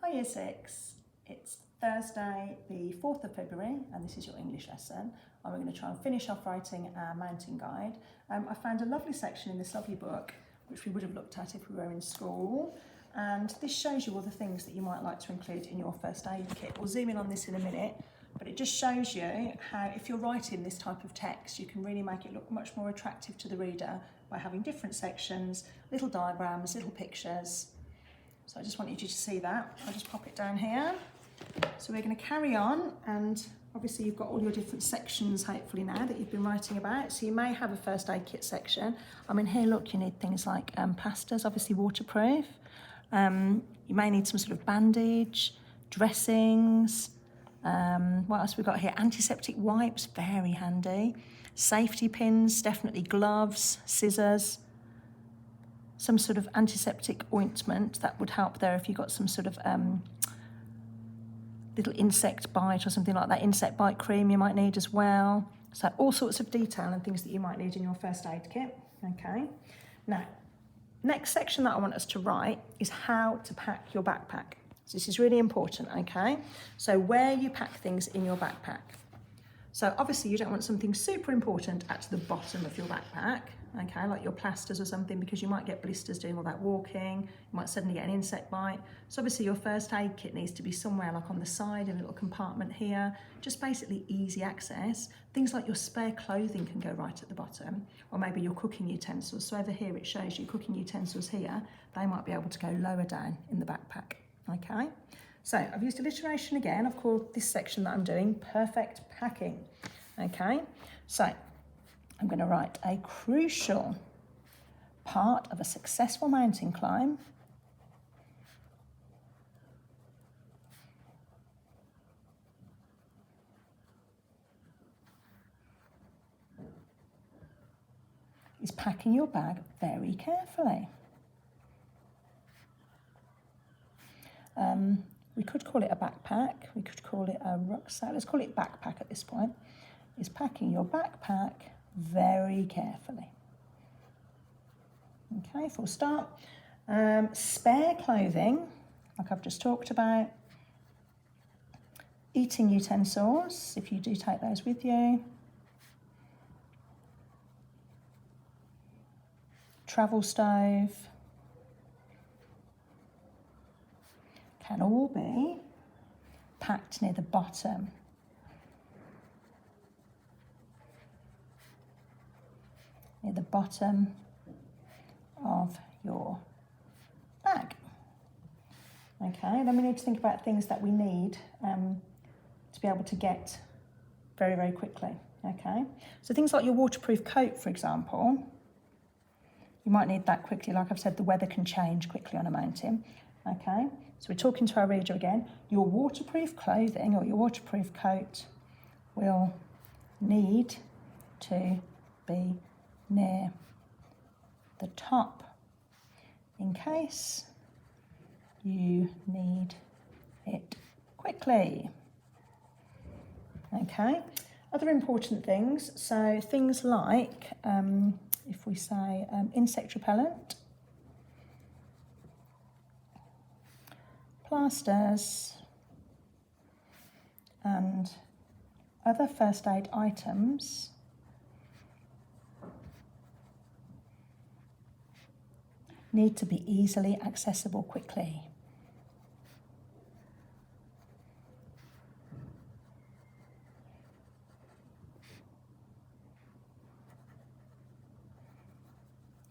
Hi Year 6, it's Thursday the 4th of February and this is your English lesson. And we're going to try and finish off writing our mountain guide. I found a lovely section in this lovely book which we would have looked at if we were in school, and this shows you all the things that you might like to include in your first aid kit. We'll zoom in on this in a minute, but it just shows you how if you're writing this type of text you can really make it look much more attractive to the reader by having different sections, little diagrams, little pictures. So I just want you to see that. I'll just pop it down here. So we're going to carry on, and obviously you've got all your different sections hopefully now that you've been writing about. So you may have a first aid kit section. I mean, here look, you need things like plasters, obviously waterproof. You may need some sort of bandage, dressings. What else we've got here? Antiseptic wipes, very handy. Safety pins, definitely gloves, scissors. Some sort of antiseptic ointment that would help there if you got some sort of little insect bite or something like that. Insect bite cream you might need as well. So all sorts of detail and things that you might need in your first aid kit. Okay. Now, next section that I want us to write is how to pack your backpack. So this is really important, okay? So where you pack things in your backpack. So obviously you don't want something super important at the bottom of your backpack, okay, like your plasters or something, because you might get blisters doing all that walking, you might suddenly get an insect bite. So obviously your first aid kit needs to be somewhere like on the side in a little compartment here, just basically easy access. Things like your spare clothing can go right at the bottom, or maybe your cooking utensils. So over here it shows you cooking utensils here, they might be able to go lower down in the backpack, okay? So I've used alliteration again. I've called this section that I'm doing perfect packing, okay? So I'm going to write a crucial part of a successful mountain climb is packing your bag very carefully. We could call it a backpack, we could call it a rucksack, let's call it backpack at this point. Is packing your backpack very carefully. Okay, full stop. Spare clothing, like I've just talked about. Eating utensils, if you do take those with you. Travel stove. Can all be packed near the bottom. Near the bottom of your bag. Okay, then we need to think about things that we need to be able to get very, very quickly. Okay, so things like your waterproof coat, for example, you might need that quickly. Like I've said, the weather can change quickly on a mountain. Okay, so we're talking to our reader again. Your waterproof clothing or your waterproof coat will need to be near the top in case you need it quickly. Okay, other important things, so things like, if we say insect repellent, plasters, and other first aid items need to be easily accessible quickly.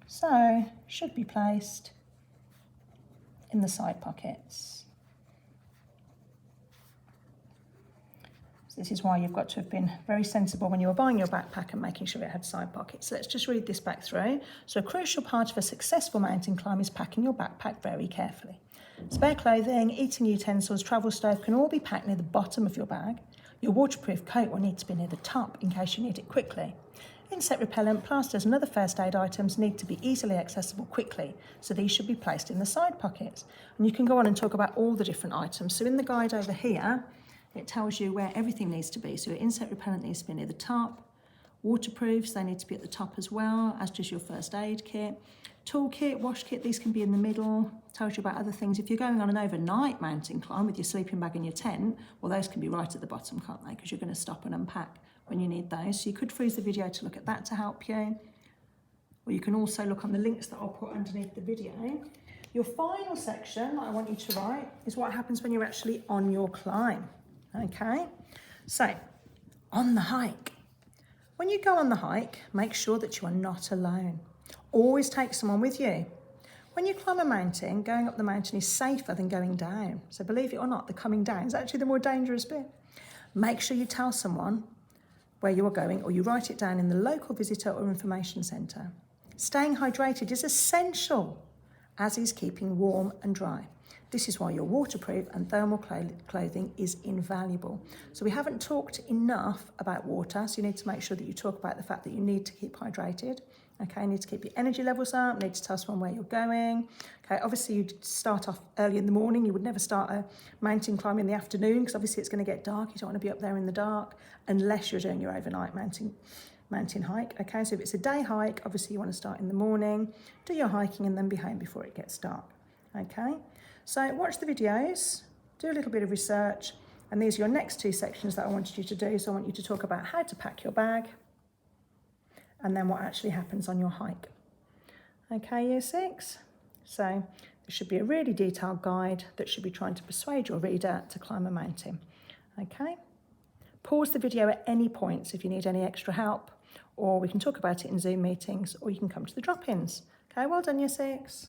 So, should be placed in the side pockets. So this is why you've got to have been very sensible when you were buying your backpack and making sure it had side pockets. So let's just read this back through. So a crucial part of a successful mountain climb is packing your backpack very carefully. Spare clothing, eating utensils, travel stove can all be packed near the bottom of your bag. Your waterproof coat will need to be near the top in case you need it quickly. Insect repellent, plasters and other first aid items need to be easily accessible quickly, so these should be placed in the side pockets. And you can go on and talk about all the different items. So in the guide over here, it tells you where everything needs to be. So your insect repellent needs to be near the top, Waterproofs, they need to be at the top as well, as does your first aid kit. Toolkit, wash kit, these can be in the middle. Tells you about other things. If you're going on an overnight mountain climb with your sleeping bag and your tent, well, those can be right at the bottom, can't they? Because you're going to stop and unpack when you need those. So you could freeze the video to look at that to help you. Or you can also look on the links that I'll put underneath the video. Your final section that I want you to write is what happens when you're actually on your climb. Okay? So, on the hike. When you go on the hike, make sure that you are not alone. Always take someone with you. When you climb a mountain, going up the mountain is safer than going down. So believe it or not, the coming down is actually the more dangerous bit. Make sure you tell someone where you are going, or you write it down in the local visitor or information centre. Staying hydrated is essential, as is keeping warm and dry. This is why your waterproof and thermal clothing is invaluable. So we haven't talked enough about water, so you need to make sure that you talk about the fact that you need to keep hydrated. Okay, you need to keep your energy levels up, need to tell someone where you're going. Okay, obviously you'd start off early in the morning. You would never start a mountain climb in the afternoon because obviously it's going to get dark. You don't want to be up there in the dark unless you're doing your overnight mountain hike. Okay, so if it's a day hike, obviously you want to start in the morning, do your hiking and then be home before it gets dark. Okay, so watch the videos, do a little bit of research, and these are your next two sections that I wanted you to do. So I want you to talk about how to pack your bag and then what actually happens on your hike. Okay, year 6. So there should be a really detailed guide that should be trying to persuade your reader to climb a mountain. Okay, pause the video at any points if you need any extra help, or we can talk about it in Zoom meetings, or you can come to the drop-ins. Okay, well done, year 6.